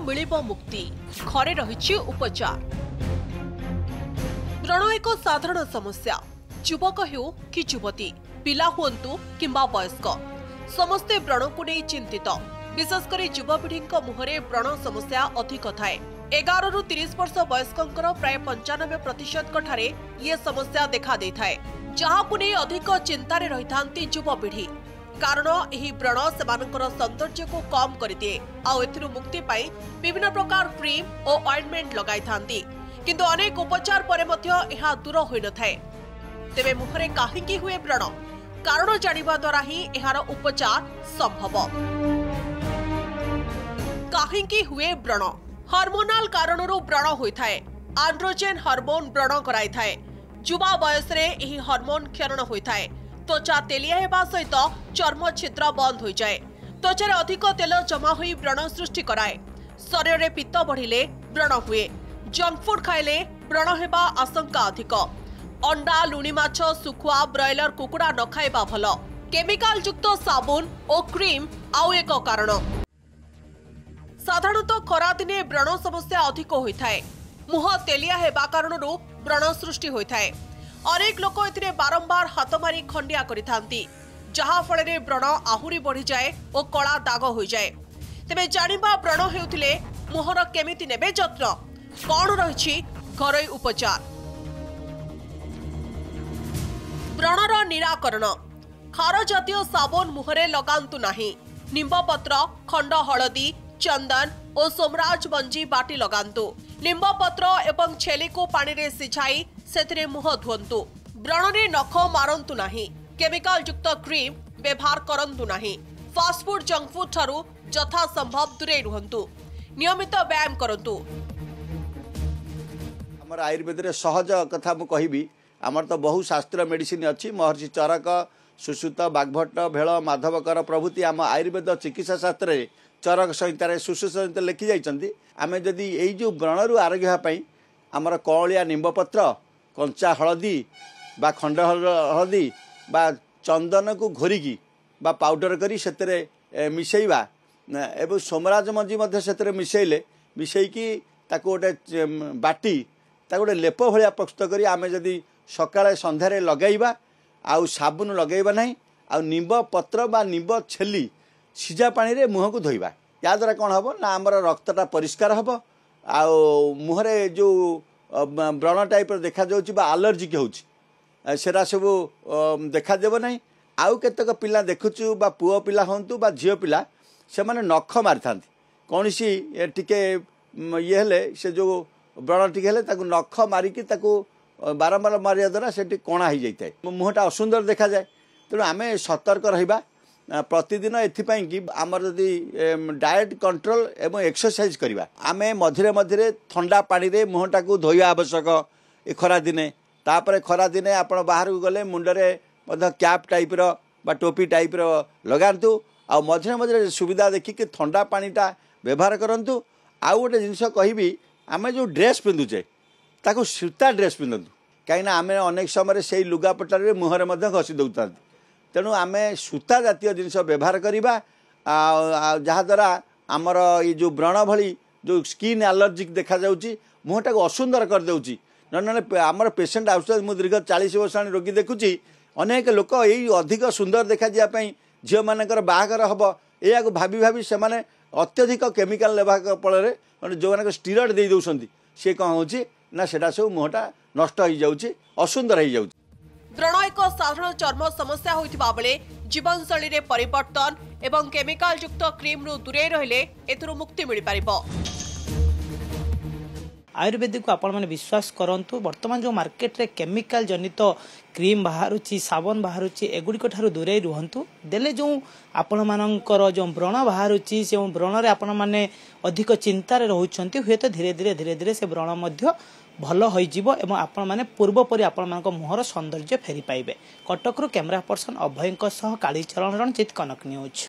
मिलिबो मुक्ति घरे रहिछि उपचार। व्रण एक साधारण समस्या। युवक हेउ कि युवती, पिला हुंतु किंबा वयस्क, समस्ते व्रण को नहीं चिंतित। विशेषकर युवपीढ़ी मुहरे व्रण समस्या अधिक थाए। 11 रु 30 वर्ष वयस्कंकर प्राय 95% ये समस्या देखा दे थाए, जहां को नहीं अधिक चिंतार रही थांती युवपीढ़ी। कारण यही व्रण सेमानकर सौंदर्य को कम कर दिए। आउ मुक्ति पाई विभिन्न प्रकार क्रीम और ऑइंटमेंट लगाई थांती, किंतु अनेक उपचार परे मध्य यह दूर होई न थाए। तेबे मुहरे काहेकि हुए व्रण, कारण जानिबा द्वारा ही एहार उपचार संभव। काहेकि हुए व्रण? हार्मोनाल कारणरू व्रण होइथाए। आंड्रोजेन हार्मोन व्रण कराई थाए। युवा बयस रे एही हार्मोन क्षरण होइथाए। त्वचा तेलिया हेबा सहित चर्म छिद्र बंद हो जाए। त्वचार अधिक तेल जमा होई व्रण सृष्टि कराए। शरीर में पित्त बढ़िले व्रण हुए। जंक फूड खाइले व्रण हेबा आशंका अधिक। अंडा, लुणी माछ, सुखुआ, ब्रॉयलर कुकुड़ा न खाइबा भल। केमिकल युक्त साबुन और क्रीम आउ एक कारण। साधारणतः खरा दिने व्रण समस्या अधिक होइथाए। मुह तेलिया हेबा कारणरू व्रण सृष्टि होइथाए। अनेक लोक एथिरे बारंबार हाथ मारी खंडिया करिथांती, जहा फଳରେ व्रण आहुरी बढ़ी जाए और कला दाग हो जाए। तेबे जानिबा व्रण हेउथिले मुहर केमिति नेबे जत्न, कोन रहिछि घरोई उपचार। व्रणर निराकरण। खार जातीय साबुन मुहरे लगांतु नाही। निंब पत्र, खंड हळदी, चंदन और सोमराज मंजी बाटी लगांतु। निंब पत्र एवं छेली को पानी रे सिझाई सेथिरे मुह धुअंतु। व्रणरे नख मारंतु नाही। केमिकल युक्त क्रीम व्यवहार करंतु नाही। फास्ट फूड, जंक फूड ठारू यथा संभव दूरे रुहंतु। नियमित व्यायाम करंतु। हमर आयुर्वेद रे सहज कथा मु कहिबी। हमर तो बहु शास्त्र मेडिसिन अछि। महर्षि चरक, सुश्रुत, बाग्भट्ट, भेल, माधवकर प्रभृति आम आयुर्वेद चिकित्सा शास्त्र रे चरक संहिता सुश्रुत संहिता लिखि जाइछन्ति। आमे जदि एई जो व्रणरू आरोग्य पई हमर कौलिया निंबपत्र, कंचा हलदी बा खंड हलदी बा चंदन को घोरिकी बा पाउडर करी सेतरे मिसेइबा एवं सोमराज मंजी मध्य सेतरे मिसेइले मिसेइकी ताको गोटे बाटी ताको गोटे लेप भलिया प्रस्तुत करी आमे जदि सकाळे संध्यारे लगाइबा आउ साबुन लगाइबा नहीं आउ निंब पत्र बा निंब छेली सिजा पानी रे मुह को धोइबा। या द्वारा कौन हम ना आमर रक्तटा परिष्कार हम आउ मुहरे जो व्रण टाइप देखा जाउछि बा एलर्जिक होउछि सेरा सब देखा देबो नहीं। आउ केतक पिला देखुछु बा पुओ पिला हंतु बा झियो पिला से माने नख मारि थांती। कोनसी टिके ये हेले से जो व्रण टिके हेले ताकु नख मारिकी ताकु बारंबार मारिया द्वारा सेठी कोणा हो जाए। मुहटा असुंदर देखा जाए। तेणु आमे सतर्क रहिबा। प्रतिदिन एथिपाई कि आमर जदि डाएट कंट्रोल एवं एक्सरसाइज करवा आमे मझिरे मझिरे ठंडा पानी रे मुहटा को धोइबा आवश्यक। ए खरा दिने तापरे खरा दिने आपण बाहर को गले मुंडरे मध्य कैप टाइप रो बा टोपी टाइप रो लगांतु। आ मझिरे मझिरे सुविधा देखि कि ठंडा पानीटा व्यवहार करंतु। आउ गोटे जिनस कहबी आमे जो ड्रेस पिंधुचे ताको सूता ड्रेस पिंधंतु। कहीं आमे अनेक समय से लुगापटा रे मुहरे मध्य घसी दउता। तेणु आमे सूता जातीय जिनस व्यवहार करवा जहाद्वारा आमर ये जो व्रण भली जो स्किन एलर्जिक देखा जाउची मुहटा को असुंदर कर देउची। न आमर पेसेंट आउस मु दीर्घ 40 वर्ष रोगी देखुची अनेक लोक यही अधिक सुंदर देखा जाए झील मानकर बाहागर हम या भाभी भाभी से माने अत्यधिक केमिकल लेवा फल जो मान स्टीरॉयड दे दौरान सी कौन होची ना सेटा सब मुहटा नष्ट हो जाउची, असुंदर हो जाउची। व्रण एक साधारण चर्म समस्या होइथिबा बेले जीवनशैली रे परिवर्तन एवं केमिकल युक्त क्रीम रु दूरे रहिले एथुरु मुक्ति मिल पारिबो। आयुर्वेदिक को आपण माने विश्वास करंतु। वर्तमान जो मार्केट रे केमिकल जनित क्रीम बाहरुची, साबन बाहरुची, एगुडी को ठारू दूरे रुहंतु। देले जो आपण मानकर जो व्रण बाहरुची से व्रण रे आपण माने अधिक चिंता रे रहउछंती हुए तो धीरे धीरे से व्रण मध्य भल हो एवं आपण माने पूर्व परि आपण मानक मुहर सौंदर्य फेरी पाइबे। कटक रु कैमरा पर्सन अभयंक सह कालीचरण रणजित कनक न्यूज।